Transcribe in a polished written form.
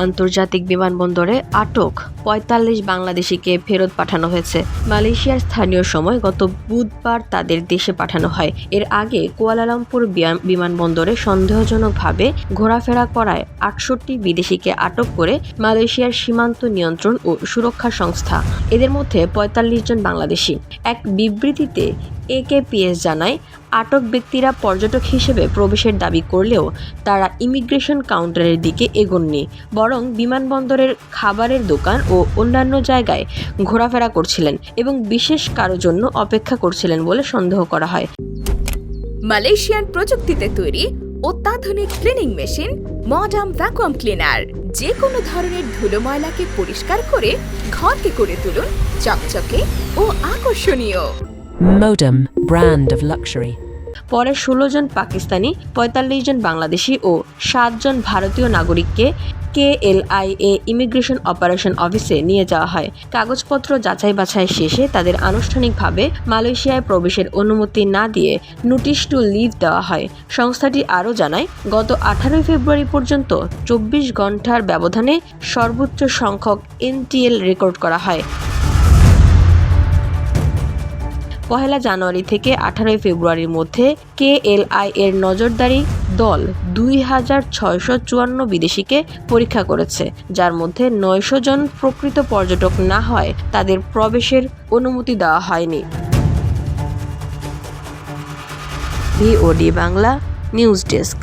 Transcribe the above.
আন্তর্জাতিক বিমানবন্দরে আটক ৪৫ বাংলাদেশিকে ফেরত পাঠানো হয়েছে। মালয়েশিয়ার স্থানীয় সময় গত বুধবার তাদের দেশে পাঠানো হয়। এর আগে কুয়ালালামপুর বিমানবন্দরে সন্দেহজনকভাবে ঘোরাফেরা করায় ৬৮ বিদেশিকে আটক করে মালয়েশিয়ার সীমান্ত নিয়ন্ত্রণ ও সুরক্ষা সংস্থা। এদের মধ্যে ৪৫ জন বাংলাদেশি। এক বিবৃতিতে একেপিএস জানায়, আটক ব্যক্তিরা পর্যটক হিসেবে প্রবেশের দাবি করলেও তারা ইমিগ্রেশন কাউন্টারের দিকে এগোননি, বরং বিমানবন্দরের খাবারের দোকান ও অন্যান্য জায়গায় ঘোরাফেরা করছিলেন এবং বিশেষ কারো জন্য অপেক্ষা করছিলেন বলে সন্দেহ করা হয়। মালয়েশিয়ান প্রযুক্তিতে তৈরি অত্যাধুনিক cleaning machine modern vacuum cleaner যে কোনো ধরনের ধুলো ময়লাকে পরিষ্কার করে ঘরকে করে তুলুন চকচকে ও আকর্ষণীয়। Modem, brand of luxury. পরে ১৬ জন পাকিস্তানি, ৪৫ জন বাংলাদেশি ও ৭ জন ভারতীয় নাগরিককে KLIA ইমিগ্রেশন অপারেশন অফিসে নিয়ে যাওয়া হয়। কাগজপত্র যাচাই বাছাই শেষে তাদের আনুষ্ঠানিকভাবে মালয়েশিয়ায় প্রবেশের অনুমতি না দিয়ে নোটিশ টু লিভ দেওয়া হয়। সংস্থাটি আরও জানায়, গত ১৮ ফেব্রুয়ারি পর্যন্ত ২৪ ঘণ্টার ব্যবধানে সর্বোচ্চ সংখ্যক NTL রেকর্ড করা হয়। ১ জানুয়ারি থেকে ১৮ ফেব্রুয়ারির মধ্যে KLIA এর নজরদারি দল ২,৬৫৪ বিদেশিকে পরীক্ষা করেছে, যার মধ্যে ৯০০ জন প্রকৃত পর্যটক না হয় তাদের প্রবেশের অনুমতি দেওয়া হয়নি। VOD Bangla news desk.